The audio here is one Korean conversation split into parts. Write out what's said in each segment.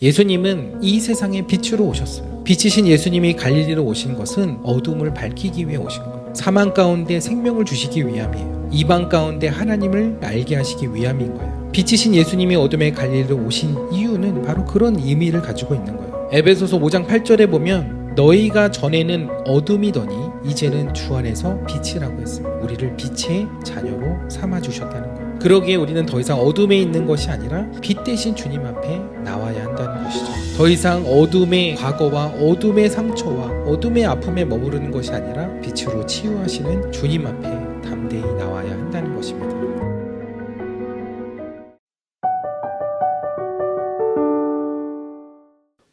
예수님은 이 세상에 빛으로 오셨어요. 빛이신 예수님이 갈릴리로 오신 것은 어둠을 밝히기 위해 오신 거예요. 사망 가운데 생명을 주시기 위함이에요. 이방 가운데 하나님을 알게 하시기 위함인 거예요. 빛이신 예수님이 어둠의 갈릴리로 오신 이유는 바로 그런 의미를 가지고 있는 거예요. 에베소서 5장 8절에 보면 너희가 전에는 어둠이더니 이제는 주 안에서 빛이라고 했습니다. 우리를 빛의 자녀로 삼아주셨다는 거예요. 그러기에 우리는 더 이상 어둠에 있는 것이 아니라 빛 대신 주님 앞에 나와야 한다는 것이죠. 더 이상 어둠의 과거와 어둠의 상처와 어둠의 아픔에 머무르는 것이 아니라 빛으로 치유하시는 주님 앞에 담대히 나와야 한다는 것입니다.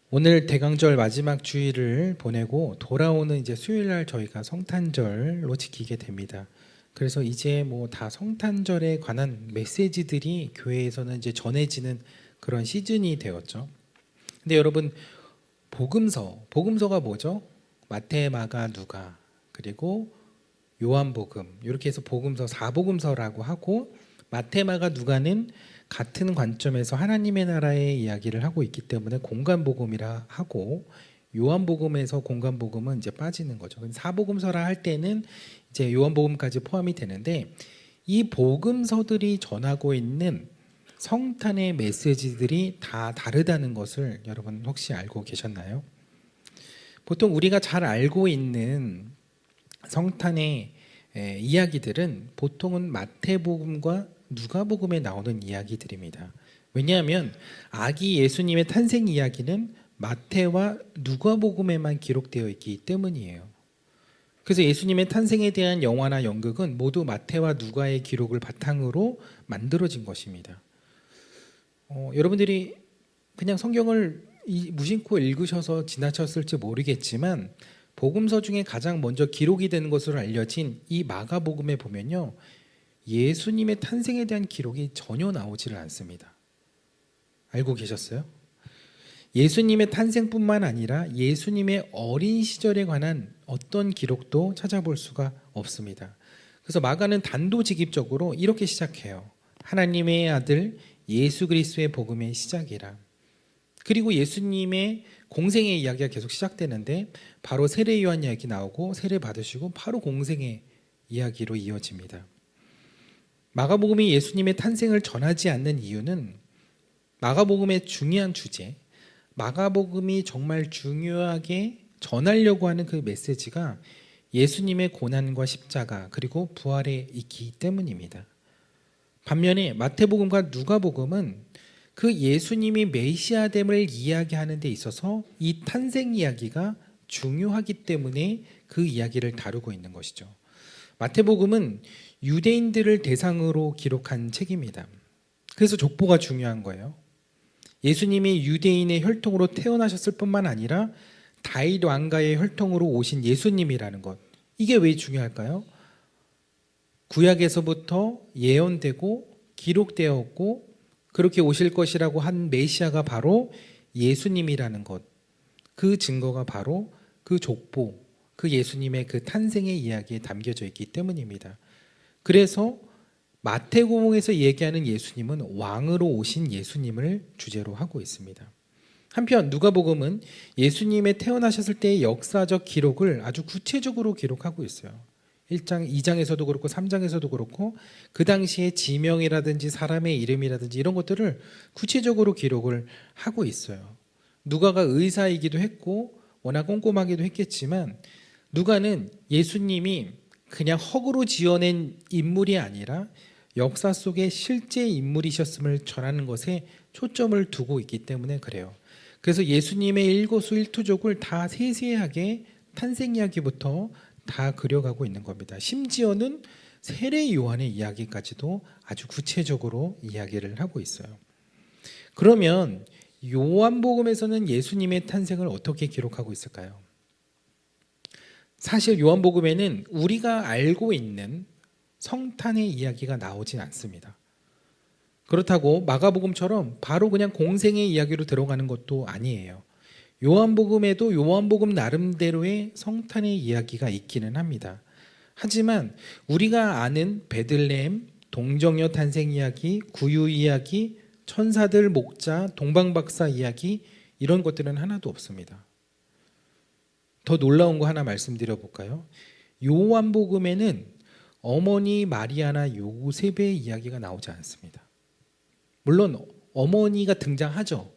오늘 대강절 마지막 주일을 보내고 돌아오는 이제 수요일날 저희가 성탄절로 지키게 됩니다. 그래서 이제 뭐 다 성탄절에 관한 메시지들이 교회에서는 이제 전해지는 그런 시즌이 되었죠. 근데 여러분, 복음서가 뭐죠? 마태, 마가, 누가, 그리고 요한복음, 이렇게 해서 복음서 4복음서라고 하고, 마태, 마가, 누가는 같은 관점에서 하나님의 나라의 이야기를 하고 있기 때문에 공간복음이라 하고, 요한복음에서 공간복음은 이제 빠지는 거죠. 4복음서라 할 때는 이제 요한복음까지 포함이 되는데, 이 복음서들이 전하고 있는 성탄의 메시지들이 다 다르다는 것을 여러분 혹시 알고 계셨나요? 보통 우리가 잘 알고 있는 성탄의 이야기들은 보통은 마태복음과 누가복음에 나오는 이야기들입니다. 왜냐하면 아기 예수님의 탄생 이야기는 마태와 누가복음에만 기록되어 있기 때문이에요. 그래서 예수님의 탄생에 대한 영화나 연극은 모두 마태와 누가의 기록을 바탕으로 만들어진 것입니다. 여러분들이 그냥 성경을 무심코 읽으셔서 지나쳤을지 모르겠지만 복음서 중에 가장 먼저 기록이 되는 것으로 알려진 이 마가복음에 보면요, 예수님의 탄생에 대한 기록이 전혀 나오지를 않습니다. 알고 계셨어요? 예수님의 탄생뿐만 아니라 예수님의 어린 시절에 관한 어떤 기록도 찾아볼 수가 없습니다. 그래서 마가는 단도직입적으로 이렇게 시작해요. 하나님의 아들 예수 그리스도의 복음의 시작이라. 그리고 예수님의 공생의 이야기가 계속 시작되는데 바로 세례 요한 이야기 나오고 세례 받으시고 바로 공생의 이야기로 이어집니다. 마가복음이 예수님의 탄생을 전하지 않는 이유는 마가복음의 중요한 주제, 마가복음이 정말 중요하게 전하려고 하는 그 메시지가 예수님의 고난과 십자가 그리고 부활에 있기 때문입니다. 반면에 마태복음과 누가복음은 그 예수님이 메시아됨을 이야기하는 데 있어서 이 탄생 이야기가 중요하기 때문에 그 이야기를 다루고 있는 것이죠. 마태복음은 유대인들을 대상으로 기록한 책입니다. 그래서 족보가 중요한 거예요. 예수님이 유대인의 혈통으로 태어나셨을 뿐만 아니라 다윗 왕가의 혈통으로 오신 예수님이라는 것, 이게 왜 중요할까요? 구약에서부터 예언되고 기록되었고 그렇게 오실 것이라고 한 메시아가 바로 예수님이라는 것, 그 증거가 바로 그 족보, 그 예수님의 그 탄생의 이야기에 담겨져 있기 때문입니다. 그래서 마태복음에서 얘기하는 예수님은 왕으로 오신 예수님을 주제로 하고 있습니다. 한편 누가복음은 예수님의 태어나셨을 때의 역사적 기록을 아주 구체적으로 기록하고 있어요. 1장, 2장에서도 그렇고 3장에서도 그렇고 그 당시의 지명이라든지 사람의 이름이라든지 이런 것들을 구체적으로 기록을 하고 있어요. 누가가 의사이기도 했고 워낙 꼼꼼하기도 했겠지만 누가는 예수님이 그냥 허구로 지어낸 인물이 아니라 역사 속에 실제 인물이셨음을 전하는 것에 초점을 두고 있기 때문에 그래요. 그래서 예수님의 일거수일투족을 다 세세하게 탄생 이야기부터 다 그려가고 있는 겁니다. 심지어는 세례 요한의 이야기까지도 아주 구체적으로 이야기를 하고 있어요. 그러면 요한복음에서는 예수님의 탄생을 어떻게 기록하고 있을까요? 사실 요한복음에는 우리가 알고 있는 성탄의 이야기가 나오진 않습니다. 그렇다고 마가복음처럼 바로 그냥 공생의 이야기로 들어가는 것도 아니에요. 요한복음에도 요한복음 나름대로의 성탄의 이야기가 있기는 합니다. 하지만 우리가 아는 베들레헴, 동정녀 탄생 이야기, 구유 이야기, 천사들 목자, 동방박사 이야기, 이런 것들은 하나도 없습니다. 더 놀라운 거 하나 말씀드려 볼까요? 요한복음에는 어머니 마리아나 요셉의 이야기가 나오지 않습니다. 물론 어머니가 등장하죠.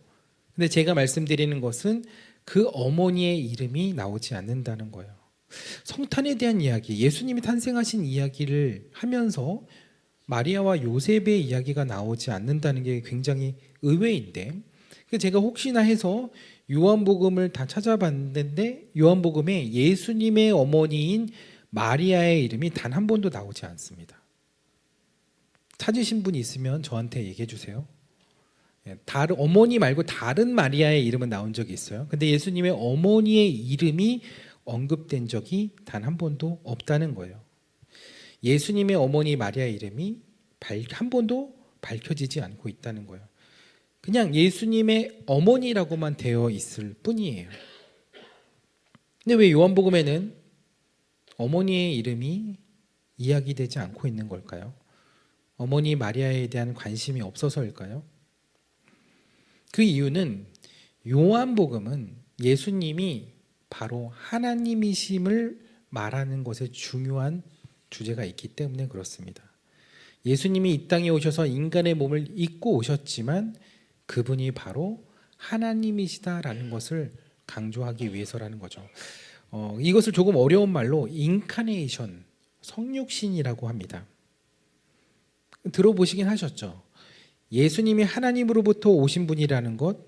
근데 제가 말씀드리는 것은 그 어머니의 이름이 나오지 않는다는 거예요. 성탄에 대한 이야기, 예수님이 탄생하신 이야기를 하면서 마리아와 요셉의 이야기가 나오지 않는다는 게 굉장히 의외인데, 제가 혹시나 해서 요한복음을 다 찾아봤는데 요한복음에 예수님의 어머니인 마리아의 이름이 단 한 번도 나오지 않습니다. 찾으신 분이 있으면 저한테 얘기해 주세요. 다른 어머니 말고 다른 마리아의 이름은 나온 적이 있어요. 근데 예수님의 어머니의 이름이 언급된 적이 단 한 번도 없다는 거예요. 예수님의 어머니 마리아의 이름이 한 번도 밝혀지지 않고 있다는 거예요. 그냥 예수님의 어머니라고만 되어 있을 뿐이에요. 근데 왜 요한복음에는 어머니의 이름이 이야기되지 않고 있는 걸까요? 어머니 마리아에 대한 관심이 없어서일까요? 그 이유는 요한복음은 예수님이 바로 하나님이심을 말하는 것에 중요한 주제가 있기 때문에 그렇습니다. 예수님이 이 땅에 오셔서 인간의 몸을 입고 오셨지만 그분이 바로 하나님이시다라는 것을 강조하기 위해서라는 거죠. 이것을 조금 어려운 말로 인카네이션, 성육신이라고 합니다. 들어보시긴 하셨죠? 예수님이 하나님으로부터 오신 분이라는 것,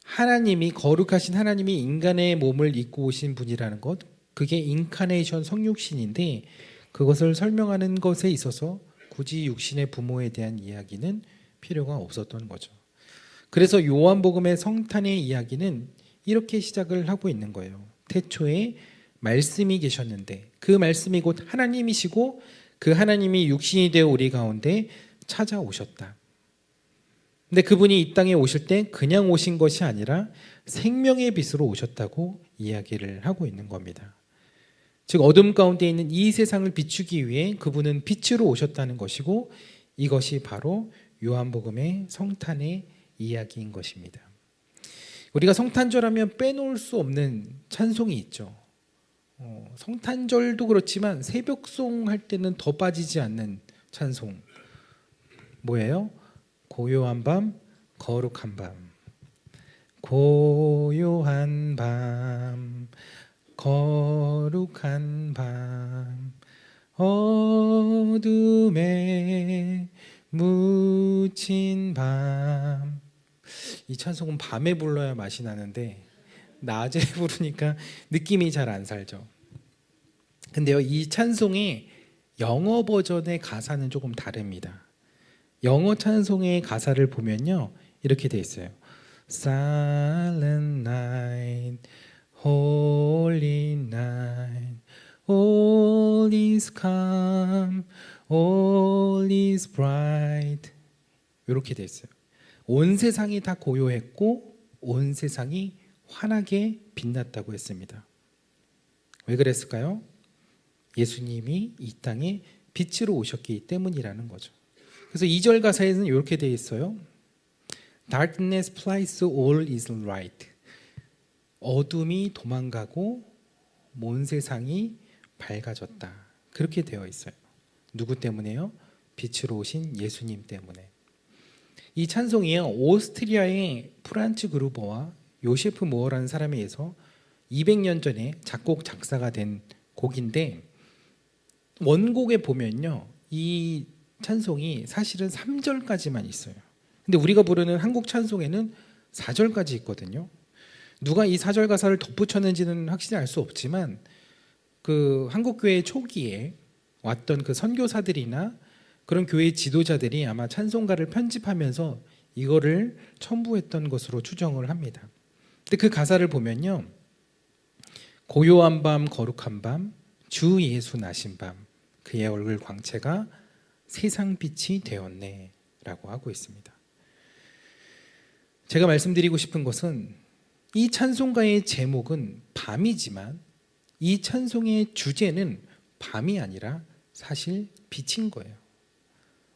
하나님이 거룩하신 하나님이 인간의 몸을 입고 오신 분이라는 것, 그게 인카네이션 성육신인데 그것을 설명하는 것에 있어서 굳이 육신의 부모에 대한 이야기는 필요가 없었던 거죠. 그래서 요한복음의 성탄의 이야기는 이렇게 시작을 하고 있는 거예요. 태초에 말씀이 계셨는데 그 말씀이 곧 하나님이시고 그 하나님이 육신이 되어 우리 가운데 찾아오셨다. 근데 그분이 이 땅에 오실 때 그냥 오신 것이 아니라 생명의 빛으로 오셨다고 이야기를 하고 있는 겁니다. 즉 어둠 가운데 있는 이 세상을 비추기 위해 그분은 빛으로 오셨다는 것이고 이것이 바로 요한복음의 성탄의 이야기인 것입니다. 우리가 성탄절하면 빼놓을 수 없는 찬송이 있죠. 성탄절도 그렇지만 새벽송 할 때는 더 빠지지 않는 찬송. 뭐예요? 고요한 밤, 거룩한 밤. 고요한 밤, 거룩한 밤, 어둠에 묻힌 밤. 이 찬송은 밤에 불러야 맛이 나는데 낮에 부르니까 느낌이 잘 안 살죠. 근데요, 이 찬송의 영어 버전의 가사는 조금 다릅니다. 영어 찬송의 가사를 보면요, 이렇게 돼 있어요. Silent night, holy night, all is calm, all is bright. 이렇게 돼 있어요. 온 세상이 다 고요했고 온 세상이 환하게 빛났다고 했습니다. 왜 그랬을까요? 예수님이 이 땅에 빛으로 오셨기 때문이라는 거죠. 그래서 2절 가사에는 이렇게 되어 있어요. Darkness flies, all is light. 어둠이 도망가고 온 세상이 밝아졌다. 그렇게 되어 있어요. 누구 때문에요? 빛으로 오신 예수님 때문에. 이 찬송이요, 오스트리아의 프란츠 그루버와 요셰프 모어라는 사람에 의해서 200년 전에 작곡 작사가 된 곡인데 원곡에 보면요, 이 찬송이 사실은 3절까지만 있어요. 근데 우리가 부르는 한국 찬송에는 4절까지 있거든요. 누가 이 4절 가사를 덧붙였는지는 확실히 알 수 없지만 그 한국교회 초기에 왔던 그 선교사들이나 그런 교회 지도자들이 아마 찬송가를 편집하면서 이거를 첨부했던 것으로 추정을 합니다. 근데 그 가사를 보면요, 고요한 밤, 거룩한 밤, 주 예수 나신 밤, 그의 얼굴 광채가 세상 빛이 되었네 라고 하고 있습니다. 제가 말씀드리고 싶은 것은 이 찬송가의 제목은 밤이지만 이 찬송의 주제는 밤이 아니라 사실 빛인 거예요.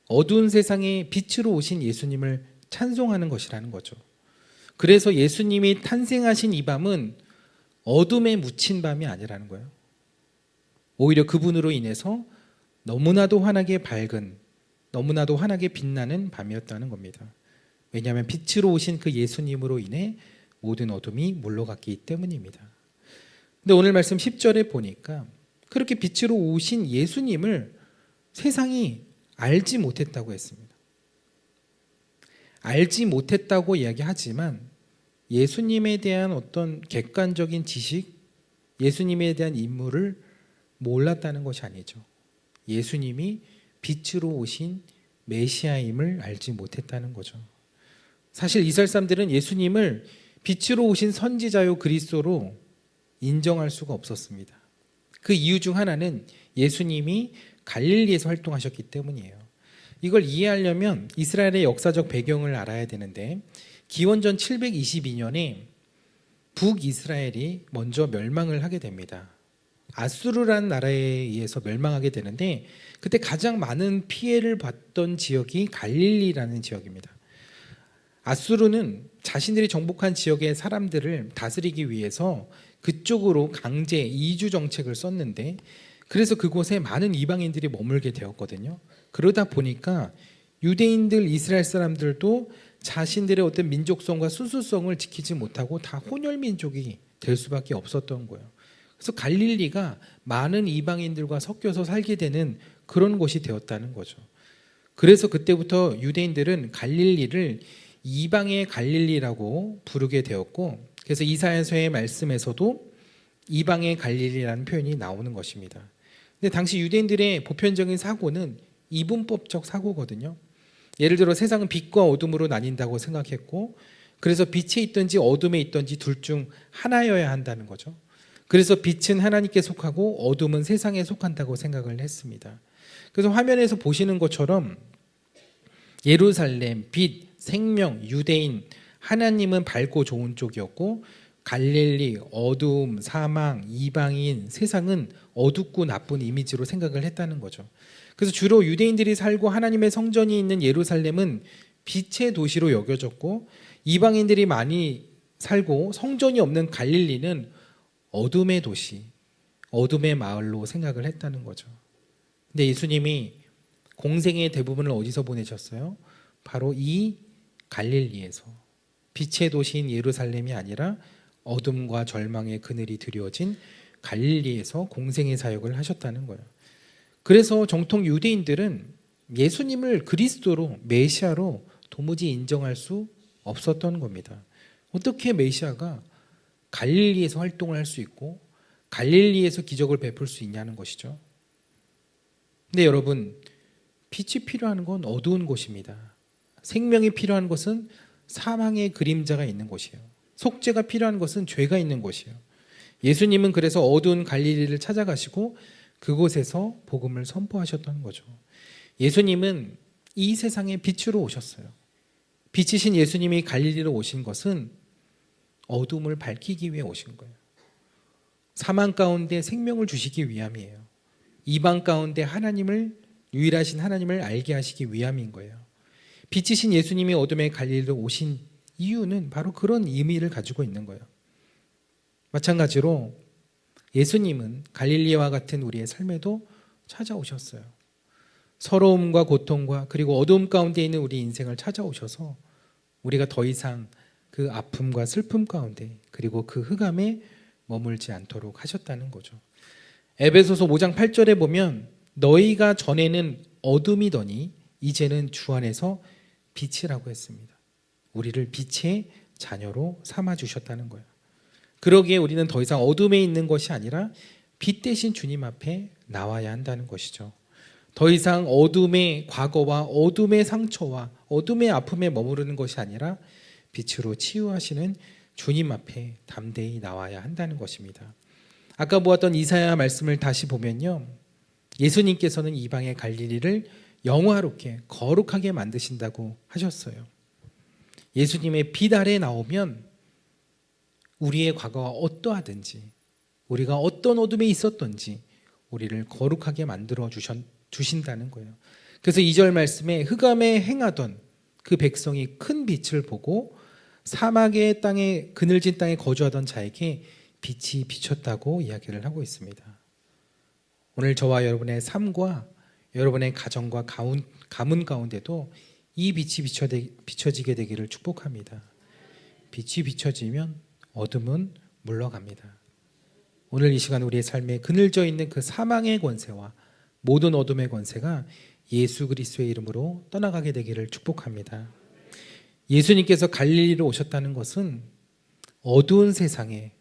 어두운 세상에 빛으로 오신 예수님을 찬송하는 것이라는 거죠. 그래서 예수님이 탄생하신 이 밤은 어둠에 묻힌 밤이 아니라는 거예요. 오히려 그분으로 인해서 너무나도 환하게 밝은, 너무나도 환하게 빛나는 밤이었다는 겁니다. 왜냐하면 빛으로 오신 그 예수님으로 인해 모든 어둠이 물러갔기 때문입니다. 근데 오늘 말씀 10절에 보니까 그렇게 빛으로 오신 예수님을 세상이 알지 못했다고 했습니다. 알지 못했다고 이야기하지만 예수님에 대한 어떤 객관적인 지식, 예수님에 대한 인물을 몰랐다는 것이 아니죠. 예수님이 빛으로 오신 메시아임을 알지 못했다는 거죠. 사실 이스라엘 사람들은 예수님을 빛으로 오신 선지자요 그리스도로 인정할 수가 없었습니다. 그 이유 중 하나는 예수님이 갈릴리에서 활동하셨기 때문이에요. 이걸 이해하려면 이스라엘의 역사적 배경을 알아야 되는데 기원전 722년에 북이스라엘이 먼저 멸망을 하게 됩니다. 아수르라는 나라에 의해서 멸망하게 되는데 그때 가장 많은 피해를 봤던 지역이 갈릴리라는 지역입니다. 아수르는 자신들이 정복한 지역의 사람들을 다스리기 위해서 그쪽으로 강제 이주 정책을 썼는데 그래서 그곳에 많은 이방인들이 머물게 되었거든요. 그러다 보니까 유대인들, 이스라엘 사람들도 자신들의 어떤 민족성과 순수성을 지키지 못하고 다 혼혈민족이 될 수밖에 없었던 거예요. 그래서 갈릴리가 많은 이방인들과 섞여서 살게 되는 그런 곳이 되었다는 거죠. 그래서 그때부터 유대인들은 갈릴리를 이방의 갈릴리라고 부르게 되었고 그래서 이사야서의 말씀에서도 이방의 갈릴리라는 표현이 나오는 것입니다. 근데 당시 유대인들의 보편적인 사고는 이분법적 사고거든요. 예를 들어 세상은 빛과 어둠으로 나뉜다고 생각했고 그래서 빛에 있든지 어둠에 있든지 둘 중 하나여야 한다는 거죠. 그래서 빛은 하나님께 속하고 어둠은 세상에 속한다고 생각을 했습니다. 그래서 화면에서 보시는 것처럼 예루살렘, 빛, 생명, 유대인, 하나님은 밝고 좋은 쪽이었고 갈릴리, 어두움, 사망, 이방인, 세상은 어둡고 나쁜 이미지로 생각을 했다는 거죠. 그래서 주로 유대인들이 살고 하나님의 성전이 있는 예루살렘은 빛의 도시로 여겨졌고 이방인들이 많이 살고 성전이 없는 갈릴리는 어둠의 도시, 어둠의 마을로 생각을 했다는 거죠. 근데 예수님이 공생의 대부분을 어디서 보내셨어요? 바로 이 갈릴리에서. 빛의 도시인 예루살렘이 아니라 어둠과 절망의 그늘이 드리워진 갈릴리에서 공생의 사역을 하셨다는 거예요. 그래서 정통 유대인들은 예수님을 그리스도로, 메시아로 도무지 인정할 수 없었던 겁니다. 어떻게 메시아가 갈릴리에서 활동을 할 수 있고 갈릴리에서 기적을 베풀 수 있냐는 것이죠. 근데 여러분, 빛이 필요한 건 어두운 곳입니다. 생명이 필요한 곳은 사망의 그림자가 있는 곳이에요. 속죄가 필요한 것은 죄가 있는 곳이에요. 예수님은 그래서 어두운 갈릴리를 찾아가시고 그곳에서 복음을 선포하셨던 거죠. 예수님은 이 세상에 빛으로 오셨어요. 빛이신 예수님이 갈릴리로 오신 것은 어둠을 밝히기 위해 오신 거예요. 사망 가운데 생명을 주시기 위함이에요. 이방 가운데 하나님을, 유일하신 하나님을 알게 하시기 위함인 거예요. 빛이신 예수님이 어둠의 갈릴리로 오신 이유는 바로 그런 의미를 가지고 있는 거예요. 마찬가지로 예수님은 갈릴리와 같은 우리의 삶에도 찾아오셨어요. 서러움과 고통과 그리고 어두움 가운데 있는 우리 인생을 찾아오셔서 우리가 더 이상 그 아픔과 슬픔 가운데 그리고 그 흑암에 머물지 않도록 하셨다는 거죠. 에베소서 5장 8절에 보면 너희가 전에는 어둠이더니 이제는 주 안에서 빛이라고 했습니다. 우리를 빛의 자녀로 삼아주셨다는 거예요. 그러기에 우리는 더 이상 어둠에 있는 것이 아니라 빛 대신 주님 앞에 나와야 한다는 것이죠. 더 이상 어둠의 과거와 어둠의 상처와 어둠의 아픔에 머무르는 것이 아니라 빛으로 치유하시는 주님 앞에 담대히 나와야 한다는 것입니다. 아까 보았던 이사야 말씀을 다시 보면요, 예수님께서는 이방의 갈릴리를 영화롭게 거룩하게 만드신다고 하셨어요. 예수님의 빛 아래 나오면 우리의 과거가 어떠하든지 우리가 어떤 어둠에 있었던지 우리를 거룩하게 만들어 주신다는 거예요. 그래서 2절 말씀에 흑암에 행하던 그 백성이 큰 빛을 보고 사막의 땅에 그늘진 땅에 거주하던 자에게 빛이 비쳤다고 이야기를 하고 있습니다. 오늘 저와 여러분의 삶과 여러분의 가정과 가문 가운데도 이 빛이 비춰지게 되기를 축복합니다. 빛이 비춰지면 어둠은 물러갑니다. 오늘 이 시간 우리의 삶에 그늘져 있는 그 사망의 권세와 모든 어둠의 권세가 예수 그리스도의 이름으로 떠나가게 되기를 축복합니다. 예수님께서 갈릴리로 오셨다는 것은 어두운 세상에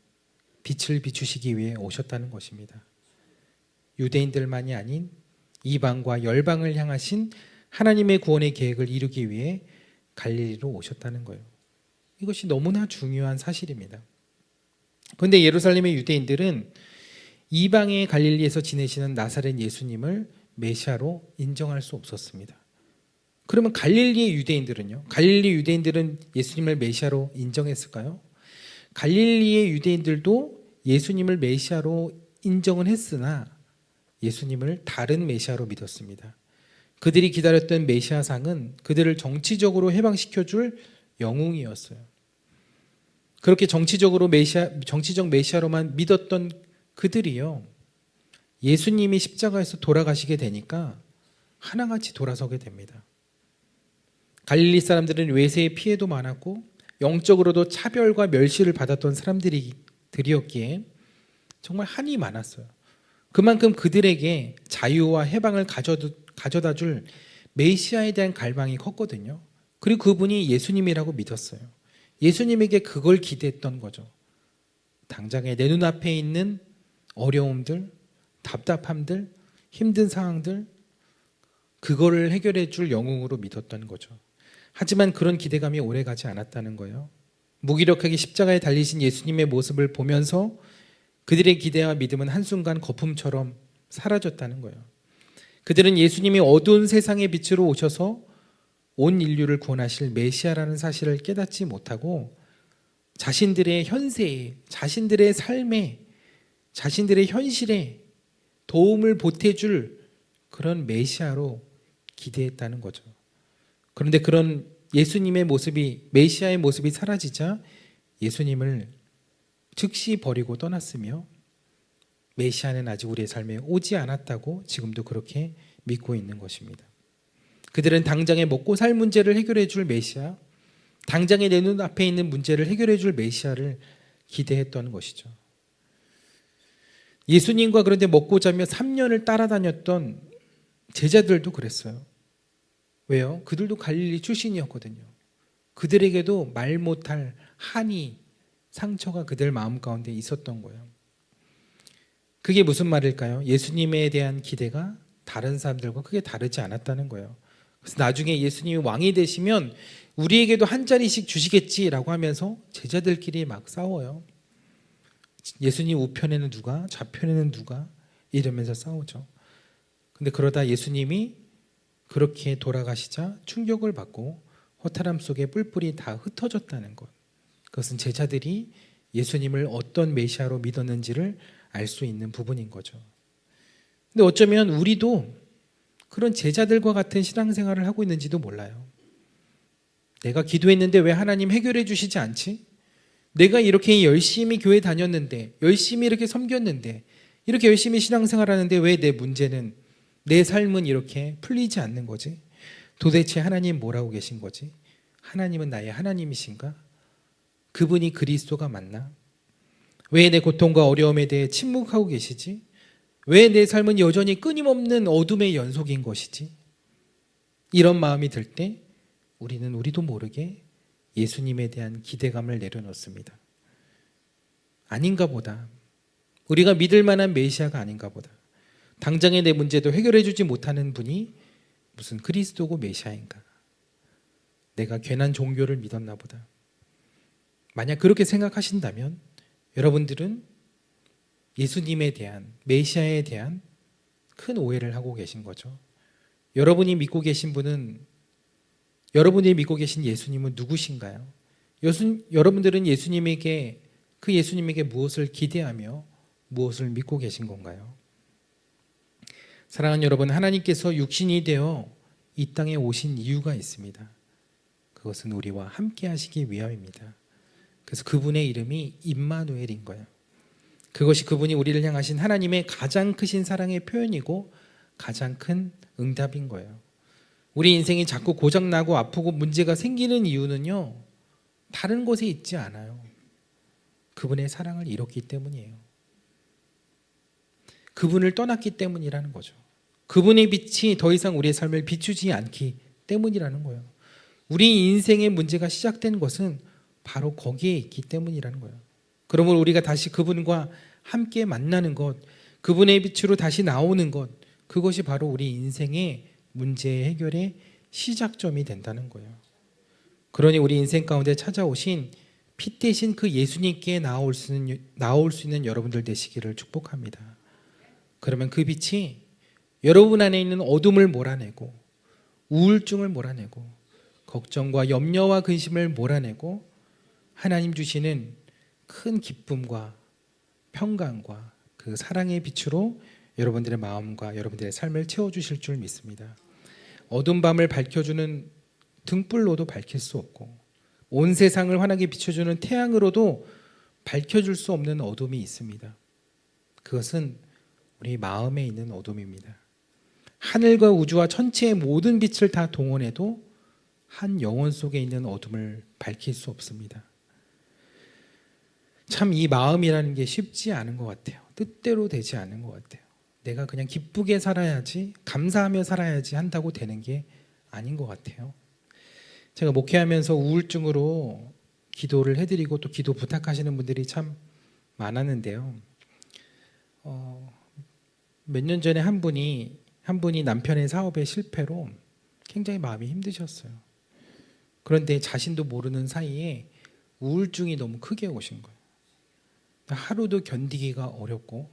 빛을 비추시기 위해 오셨다는 것입니다. 유대인들만이 아닌 이방과 열방을 향하신 하나님의 구원의 계획을 이루기 위해 갈릴리로 오셨다는 거예요. 이것이 너무나 중요한 사실입니다. 그런데 예루살렘의 유대인들은 이방의 갈릴리에서 지내시는 나사렛 예수님을 메시아로 인정할 수 없었습니다. 그러면 갈릴리의 유대인들은요? 갈릴리 유대인들은 예수님을 메시아로 인정했을까요? 갈릴리의 유대인들도 예수님을 메시아로 인정은 했으나 예수님을 다른 메시아로 믿었습니다. 그들이 기다렸던 메시아상은 그들을 정치적으로 해방시켜줄 영웅이었어요. 그렇게 정치적 메시아로만 믿었던 그들이요, 예수님이 십자가에서 돌아가시게 되니까 하나같이 돌아서게 됩니다. 갈릴리 사람들은 외세의 피해도 많았고 영적으로도 차별과 멸시를 받았던 사람들이었기에 정말 한이 많았어요. 그만큼 그들에게 자유와 해방을 가져다 줄 메시아에 대한 갈망이 컸거든요. 그리고 그분이 예수님이라고 믿었어요. 예수님에게 그걸 기대했던 거죠. 당장에 내 눈앞에 있는 어려움들, 답답함들, 힘든 상황들, 그거를 해결해 줄 영웅으로 믿었던 거죠. 하지만 그런 기대감이 오래가지 않았다는 거예요. 무기력하게 십자가에 달리신 예수님의 모습을 보면서 그들의 기대와 믿음은 한순간 거품처럼 사라졌다는 거예요. 그들은 예수님이 어두운 세상의 빛으로 오셔서 온 인류를 구원하실 메시아라는 사실을 깨닫지 못하고 자신들의 현세에, 자신들의 삶에, 자신들의 현실에 도움을 보태줄 그런 메시아로 기대했다는 거죠. 그런데 그런 예수님의 모습이, 메시아의 모습이 사라지자 예수님을 즉시 버리고 떠났으며 메시아는 아직 우리의 삶에 오지 않았다고 지금도 그렇게 믿고 있는 것입니다. 그들은 당장에 먹고 살 문제를 해결해 줄 메시아, 당장에 내 눈앞에 있는 문제를 해결해 줄 메시아를 기대했던 것이죠. 예수님과 그런데 먹고 자며 3년을 따라다녔던 제자들도 그랬어요. 왜요? 그들도 갈릴리 출신이었거든요. 그들에게도 말 못할 한이, 상처가 그들 마음 가운데 있었던 거예요. 그게 무슨 말일까요? 예수님에 대한 기대가 다른 사람들과 크게 다르지 않았다는 거예요. 그래서 나중에 예수님이 왕이 되시면 우리에게도 한 자리씩 주시겠지라고 하면서 제자들끼리 막 싸워요. 예수님 우편에는 누가, 좌편에는 누가, 이러면서 싸우죠. 근데 그러다 예수님이 그렇게 돌아가시자 충격을 받고 허탈함 속에 뿔뿔이 다 흩어졌다는 것. 그것은 제자들이 예수님을 어떤 메시아로 믿었는지를 알 수 있는 부분인 거죠. 근데 어쩌면 우리도 그런 제자들과 같은 신앙생활을 하고 있는지도 몰라요. 내가 기도했는데 왜 하나님 해결해 주시지 않지? 내가 이렇게 열심히 교회 다녔는데, 열심히 이렇게 섬겼는데, 이렇게 열심히 신앙생활하는데 왜 내 문제는, 내 삶은 이렇게 풀리지 않는 거지? 도대체 하나님 뭐라고 계신 거지? 하나님은 나의 하나님이신가? 그분이 그리스도가 맞나? 왜 내 고통과 어려움에 대해 침묵하고 계시지? 왜 내 삶은 여전히 끊임없는 어둠의 연속인 것이지? 이런 마음이 들 때 우리도 모르게 예수님에 대한 기대감을 내려놓습니다. 아닌가 보다. 우리가 믿을 만한 메시아가 아닌가 보다. 당장의 내 문제도 해결해 주지 못하는 분이 무슨 그리스도고 메시아인가? 내가 괜한 종교를 믿었나 보다. 만약 그렇게 생각하신다면 여러분들은 예수님에 대한, 메시아에 대한 큰 오해를 하고 계신 거죠. 여러분이 믿고 계신 분은, 여러분이 믿고 계신 예수님은 누구신가요? 여러분들은 그 예수님에게 무엇을 기대하며 무엇을 믿고 계신 건가요? 사랑하는 여러분, 하나님께서 육신이 되어 이 땅에 오신 이유가 있습니다. 그것은 우리와 함께 하시기 위함입니다. 그래서 그분의 이름이 임마누엘인 거예요. 그것이 그분이 우리를 향하신 하나님의 가장 크신 사랑의 표현이고 가장 큰 응답인 거예요. 우리 인생이 자꾸 고장나고 아프고 문제가 생기는 이유는요, 다른 곳에 있지 않아요. 그분의 사랑을 잃었기 때문이에요. 그분을 떠났기 때문이라는 거죠. 그분의 빛이 더 이상 우리의 삶을 비추지 않기 때문이라는 거예요. 우리 인생의 문제가 시작된 것은 바로 거기에 있기 때문이라는 거예요. 그러므로 우리가 다시 그분과 함께 만나는 것, 그분의 빛으로 다시 나오는 것, 그것이 바로 우리 인생의 문제 해결의 시작점이 된다는 거예요. 그러니 우리 인생 가운데 찾아오신 빛 대신 그 예수님께 나올 수 있는 여러분들 되시기를 축복합니다. 그러면 그 빛이 여러분 안에 있는 어둠을 몰아내고 우울증을 몰아내고 걱정과 염려와 근심을 몰아내고 하나님 주시는 큰 기쁨과 평강과 그 사랑의 빛으로 여러분들의 마음과 여러분들의 삶을 채워주실 줄 믿습니다. 어두운 밤을 밝혀주는 등불로도 밝힐 수 없고 온 세상을 환하게 비춰주는 태양으로도 밝혀줄 수 없는 어둠이 있습니다. 그것은 우리 마음에 있는 어둠입니다. 하늘과 우주와 천체의 모든 빛을 다 동원해도 한 영혼 속에 있는 어둠을 밝힐 수 없습니다. 참 이 마음이라는 게 쉽지 않은 것 같아요. 뜻대로 되지 않은 것 같아요. 내가 그냥 기쁘게 살아야지, 감사하며 살아야지 한다고 되는 게 아닌 것 같아요. 제가 목회하면서 우울증으로 기도를 해드리고 또 기도 부탁하시는 분들이 참 많았는데요. 몇 년 전에 한 분이 남편의 사업의 실패로 굉장히 마음이 힘드셨어요. 그런데 자신도 모르는 사이에 우울증이 너무 크게 오신 거예요. 하루도 견디기가 어렵고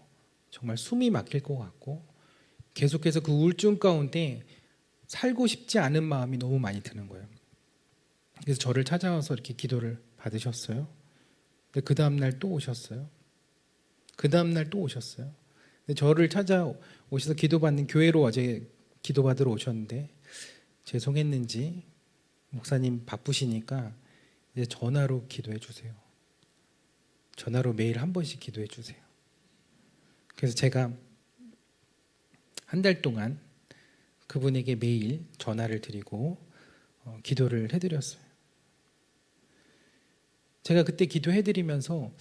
정말 숨이 막힐 것 같고 계속해서 그 우울증 가운데 살고 싶지 않은 마음이 너무 많이 드는 거예요. 그래서 저를 찾아와서 이렇게 기도를 받으셨어요. 근데 그 다음날 또 오셨어요. 그 다음날 또 오셨어요. 근데 저를 찾아오셔서 기도받는 교회로 어제 기도받으러 오셨는데 죄송했는지 목사님 바쁘시니까 이제 전화로 기도해 주세요. 전화로 매일 한 번씩 기도해 주세요. 그래서 제가 한 달 동안 그분에게 매일 전화를 드리고 기도를 해드렸어요. 제가 그때 기도해드리면서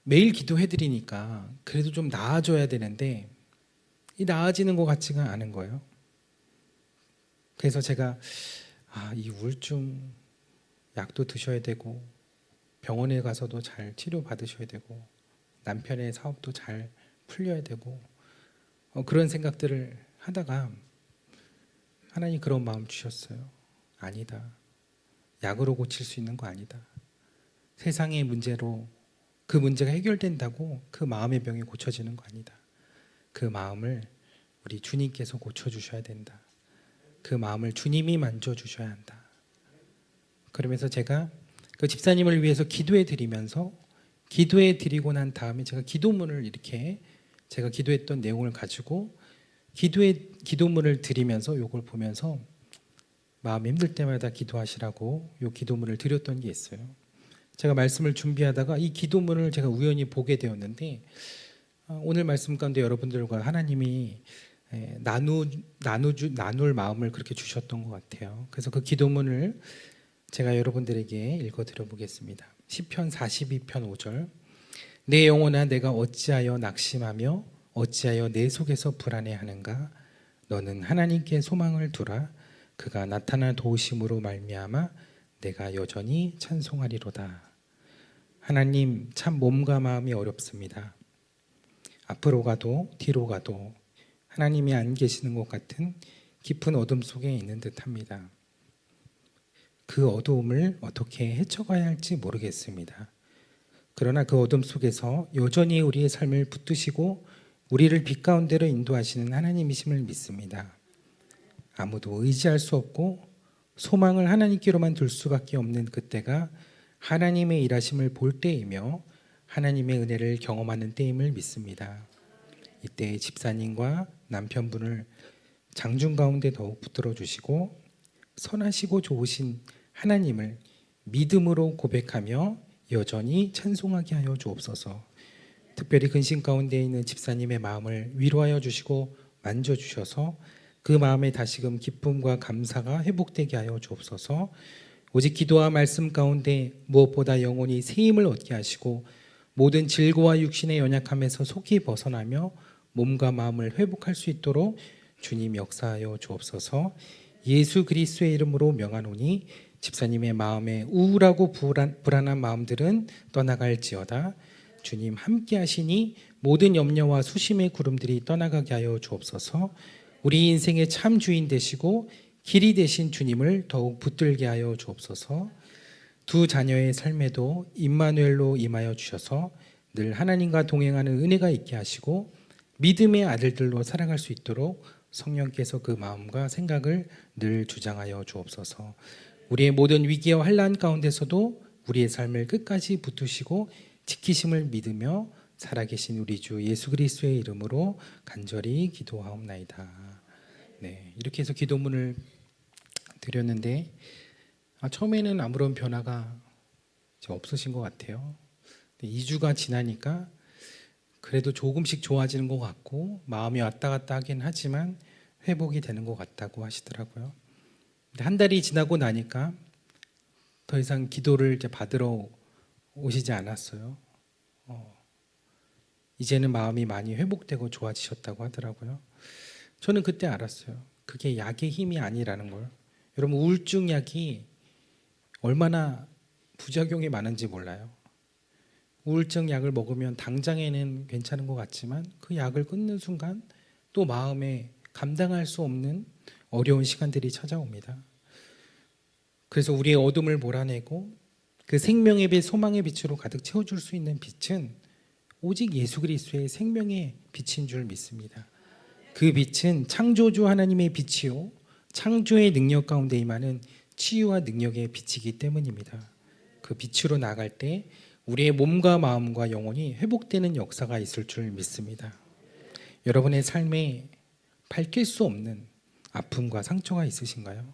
매일 기도해드리니까 그래도 좀 나아져야 되는데 이 나아지는 것 같지가 않은 거예요. 그래서 제가 이 우울증 약도 드셔야 되고 병원에 가서도 잘 치료받으셔야 되고 남편의 사업도 잘 풀려야 되고 그런 생각들을 하다가 하나님 그런 마음 주셨어요. 아니다. 약으로 고칠 수 있는 거 아니다. 세상의 문제로 그 문제가 해결된다고 그 마음의 병이 고쳐지는 거 아니다. 그 마음을 우리 주님께서 고쳐주셔야 된다. 그 마음을 주님이 만져주셔야 한다. 그러면서 제가 그 집사님을 위해서 기도해 드리면서 기도해 드리고 난 다음에 제가 기도문을 이렇게 제가 기도했던 내용을 가지고 기도문을 드리면서 이걸 보면서 마음이 힘들 때마다 기도하시라고 이 기도문을 드렸던 게 있어요. 제가 말씀을 준비하다가 이 기도문을 제가 우연히 보게 되었는데 오늘 말씀 가운데 여러분들과 하나님이 나눌 마음을 그렇게 주셨던 것 같아요. 그래서 그 기도문을 제가 여러분들에게 읽어드려 보겠습니다. 시편 42편 5절. 내 영혼아 내가 어찌하여 낙심하며 어찌하여 내 속에서 불안해하는가. 너는 하나님께 소망을 두라. 그가 나타나 도우심으로 말미암아 내가 여전히 찬송하리로다. 하나님 참 몸과 마음이 어렵습니다. 앞으로 가도 뒤로 가도 하나님이 안 계시는 것 같은 깊은 어둠 속에 있는 듯합니다. 그 어두움을 어떻게 헤쳐가야 할지 모르겠습니다. 그러나 그 어둠 속에서 여전히 우리의 삶을 붙드시고 우리를 빛 가운데로 인도하시는 하나님이심을 믿습니다. 아무도 의지할 수 없고 소망을 하나님께로만 둘 수밖에 없는 그때가 하나님의 일하심을 볼 때이며 하나님의 은혜를 경험하는 때임을 믿습니다. 이때 집사님과 남편분을 장중 가운데 더욱 붙들어 주시고 선하시고 좋으신 하나님을 믿음으로 고백하며 여전히 찬송하게 하여 주옵소서. 특별히 근심 가운데 있는 집사님의 마음을 위로하여 주시고 만져주셔서 그 마음에 다시금 기쁨과 감사가 회복되게 하여 주옵소서. 오직 기도와 말씀 가운데 무엇보다 영혼이 새 힘을 얻게 하시고 모든 질고와 육신의 연약함에서 속히 벗어나며 몸과 마음을 회복할 수 있도록 주님 역사하여 주옵소서. 예수 그리스도의 이름으로 명하노니 집사님의 마음에 우울하고 불안한 마음들은 떠나갈지어다. 주님 함께 하시니 모든 염려와 수심의 구름들이 떠나가게 하여 주옵소서. 우리 인생의 참 주인 되시고 길이 되신 주님을 더욱 붙들게 하여 주옵소서. 두 자녀의 삶에도 임마누엘로 임하여 주셔서 늘 하나님과 동행하는 은혜가 있게 하시고 믿음의 아들들로 살아갈 수 있도록 성령께서 그 마음과 생각을 늘 주장하여 주옵소서. 우리의 모든 위기와 환난 가운데서도 우리의 삶을 끝까지 붙드시고 지키심을 믿으며 살아계신 우리 주 예수 그리스도의 이름으로 간절히 기도하옵나이다. 네, 이렇게 해서 기도문을 드렸는데 처음에는 아무런 변화가 없으신 것 같아요. 2주가 지나니까 그래도 조금씩 좋아지는 것 같고 마음이 왔다 갔다 하긴 하지만 회복이 되는 것 같다고 하시더라고요. 근데 한 달이 지나고 나니까 더 이상 기도를 이제 받으러 오시지 않았어요. 이제는 마음이 많이 회복되고 좋아지셨다고 하더라고요. 저는 그때 알았어요. 그게 약의 힘이 아니라는 걸. 여러분, 우울증 약이 얼마나 부작용이 많은지 몰라요. 우울증 약을 먹으면 당장에는 괜찮은 것 같지만 그 약을 끊는 순간 또 마음에 감당할 수 없는 어려운 시간들이 찾아옵니다. 그래서 우리의 어둠을 몰아내고 그 생명의 빛, 소망의 빛으로 가득 채워줄 수 있는 빛은 오직 예수 그리스도의 생명의 빛인 줄 믿습니다. 그 빛은 창조주 하나님의 빛이요 창조의 능력 가운데 임하는 치유와 능력의 빛이기 때문입니다. 그 빛으로 나갈 때 우리의 몸과 마음과 영혼이 회복되는 역사가 있을 줄 믿습니다. 여러분의 삶에 밝힐 수 없는 아픔과 상처가 있으신가요?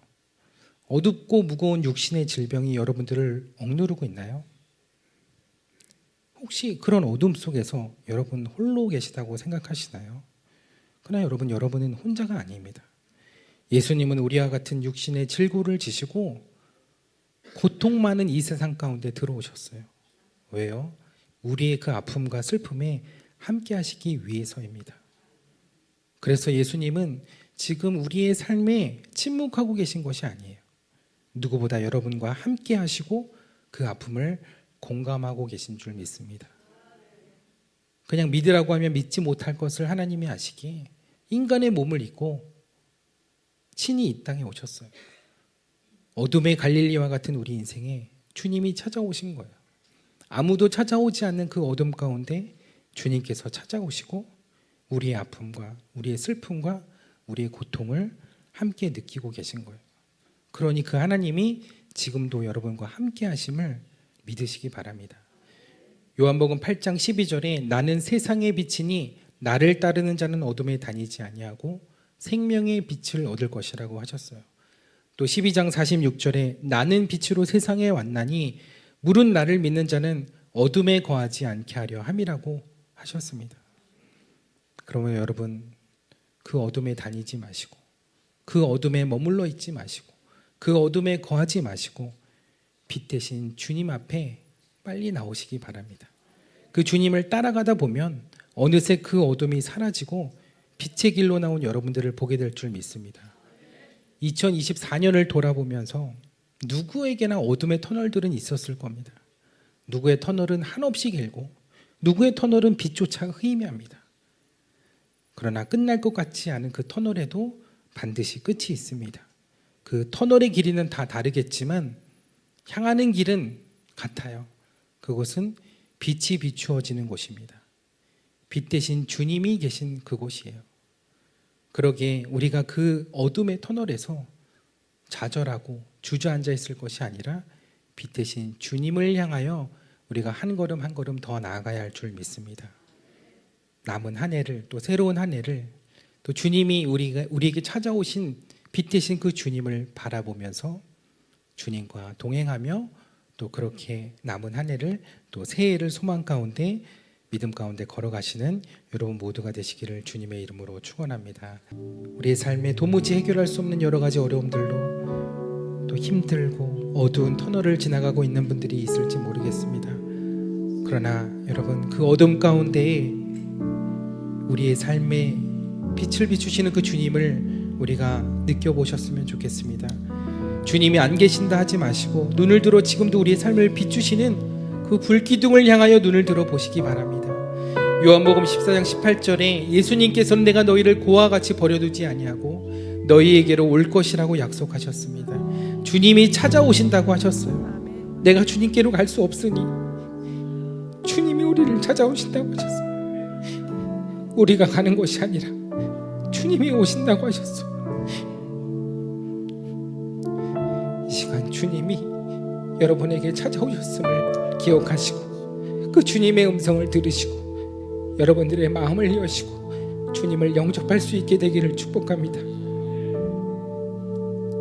어둡고 무거운 육신의 질병이 여러분들을 억누르고 있나요? 혹시 그런 어둠 속에서 여러분 홀로 계시다고 생각하시나요? 그러나 여러분은 혼자가 아닙니다. 예수님은 우리와 같은 육신의 질고를 지시고 고통 많은 이 세상 가운데 들어오셨어요. 왜요? 우리의 그 아픔과 슬픔에 함께 하시기 위해서입니다. 그래서 예수님은 지금 우리의 삶에 침묵하고 계신 것이 아니에요. 누구보다 여러분과 함께 하시고 그 아픔을 공감하고 계신 줄 믿습니다. 그냥 믿으라고 하면 믿지 못할 것을 하나님이 아시기에 인간의 몸을 입고 친히 이 땅에 오셨어요. 어둠의 갈릴리와 같은 우리 인생에 주님이 찾아오신 거예요. 아무도 찾아오지 않는 그 어둠 가운데 주님께서 찾아오시고 우리의 아픔과 우리의 슬픔과 우리의 고통을 함께 느끼고 계신 거예요. 그러니 그 하나님이 지금도 여러분과 함께 하심을 믿으시기 바랍니다. 요한복음 8장 12절에 나는 세상의 빛이니 나를 따르는 자는 어둠에 다니지 아니하고 생명의 빛을 얻을 것이라고 하셨어요. 또 12장 46절에 나는 빛으로 세상에 왔나니 물은 나를 믿는 자는 어둠에 거하지 않게 하려 함이라고 하셨습니다. 그러면 여러분 그 어둠에 다니지 마시고 그 어둠에 머물러 있지 마시고 그 어둠에 거하지 마시고 빛 대신 주님 앞에 빨리 나오시기 바랍니다. 그 주님을 따라가다 보면 어느새 그 어둠이 사라지고 빛의 길로 나온 여러분들을 보게 될 줄 믿습니다. 2024년을 돌아보면서 누구에게나 어둠의 터널들은 있었을 겁니다. 누구의 터널은 한없이 길고 누구의 터널은 빛조차 희미합니다. 그러나 끝날 것 같지 않은 그 터널에도 반드시 끝이 있습니다. 그 터널의 길이는 다 다르겠지만 향하는 길은 같아요. 그곳은 빛이 비추어지는 곳입니다. 빛 대신 주님이 계신 그곳이에요. 그러기에 우리가 그 어둠의 터널에서 좌절하고 주저앉아 있을 것이 아니라 빛 대신 주님을 향하여 우리가 한 걸음 한 걸음 더 나아가야 할 줄 믿습니다. 남은 한 해를 또 새로운 한 해를 또 주님이 우리에게 찾아오신 빛 대신 그 주님을 바라보면서 주님과 동행하며 또 그렇게 남은 한 해를 또 새해를 소망 가운데 믿음 가운데 걸어가시는 여러분 모두가 되시기를 주님의 이름으로 축원합니다. 우리의 삶에 도무지 해결할 수 없는 여러 가지 어려움들로 또 힘들고 어두운 터널을 지나가고 있는 분들이 있을지 모르겠습니다. 그러나 여러분 그 어둠 가운데에 우리의 삶에 빛을 비추시는 그 주님을 우리가 느껴보셨으면 좋겠습니다. 주님이 안 계신다 하지 마시고 눈을 들어 지금도 우리의 삶을 비추시는 그 불기둥을 향하여 눈을 들어 보시기 바랍니다. 요한복음 14장 18절에 예수님께서는 내가 너희를 고와 같이 버려두지 아니하고 너희에게로 올 것이라고 약속하셨습니다. 주님이 찾아오신다고 하셨어요. 내가 주님께로 갈 수 없으니 주님이 우리를 찾아오신다고 하셨어요. 우리가 가는 것이 아니라 주님이 오신다고 하셨어요. 이 시간 주님이 여러분에게 찾아오셨음을 기억하시고 그 주님의 음성을 들으시고 여러분들의 마음을 여시고 주님을 영접할 수 있게 되기를 축복합니다.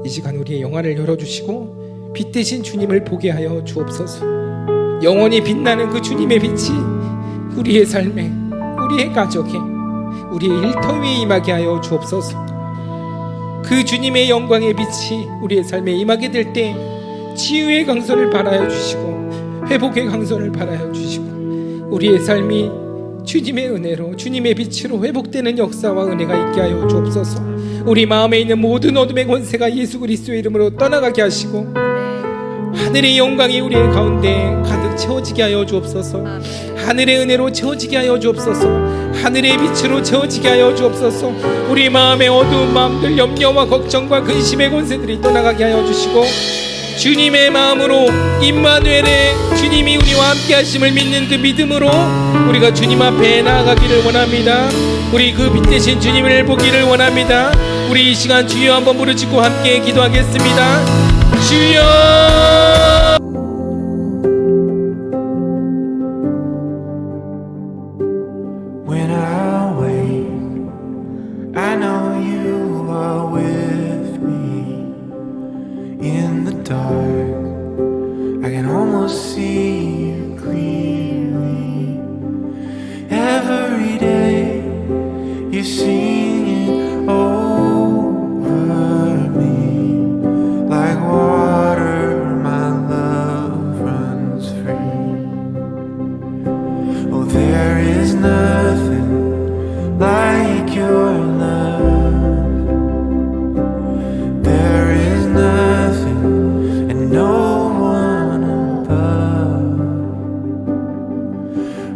이 시간 우리의 영안을 열어주시고 빛 대신 주님을 보게 하여 주옵소서. 영원히 빛나는 그 주님의 빛이 우리의 삶에, 우리의 가족에, 우리의 일터 위에 임하게 하여 주옵소서. 그 주님의 영광의 빛이 우리의 삶에 임하게 될 때 치유의 강선을 발하여 주시고 회복의 강선을 발하여 주시고 우리의 삶이 주님의 은혜로 주님의 빛으로 회복되는 역사와 은혜가 있게 하여 주옵소서. 우리 마음에 있는 모든 어둠의 권세가 예수 그리스도의 이름으로 떠나가게 하시고 하늘의 영광이 우리의 가운데 가득 채워지게 하여 주옵소서. 하늘의 은혜로 채워지게 하여 주옵소서. 하늘의 빛으로 채워지게 하여 주옵소서. 우리 마음의 어두운 마음들, 염려와 걱정과 근심의 권세들이 떠나가게 하여 주시고 주님의 마음으로 임마누엘의 주님이 우리와 함께 하심을 믿는 그 믿음으로 우리가 주님 앞에 나아가기를 원합니다. 우리 그 빛 대신 주님을 보기를 원합니다. 우리 이 시간 주여 한번 부르짖고 함께 기도하겠습니다. 주여. When I wake, I know you are with me. In the dark, I can almost see you clearly. Every day, you're singing over me. Like water, my love runs free. Oh, there is nothing like your love. There is nothing and no one above.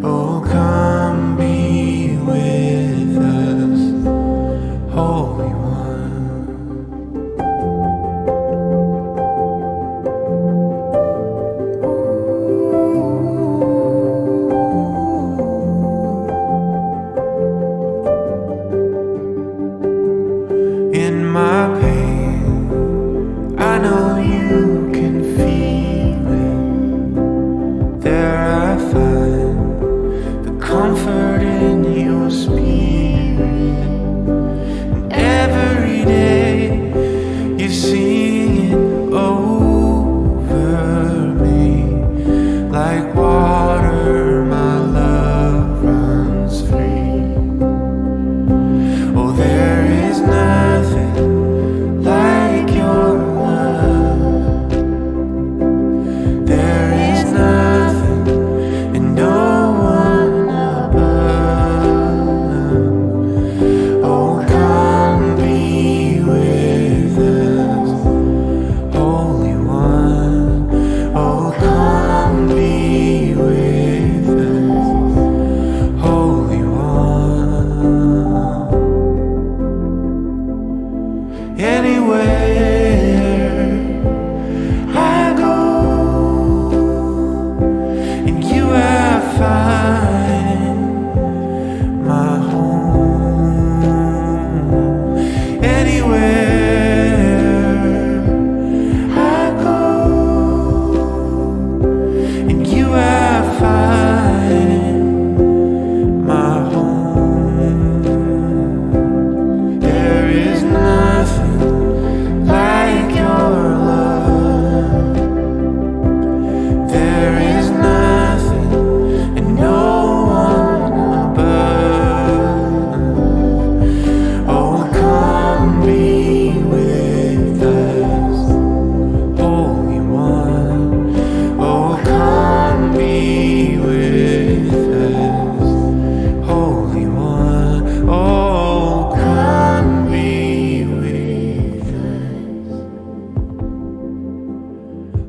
Oh, come be with us, Holy One.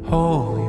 Holy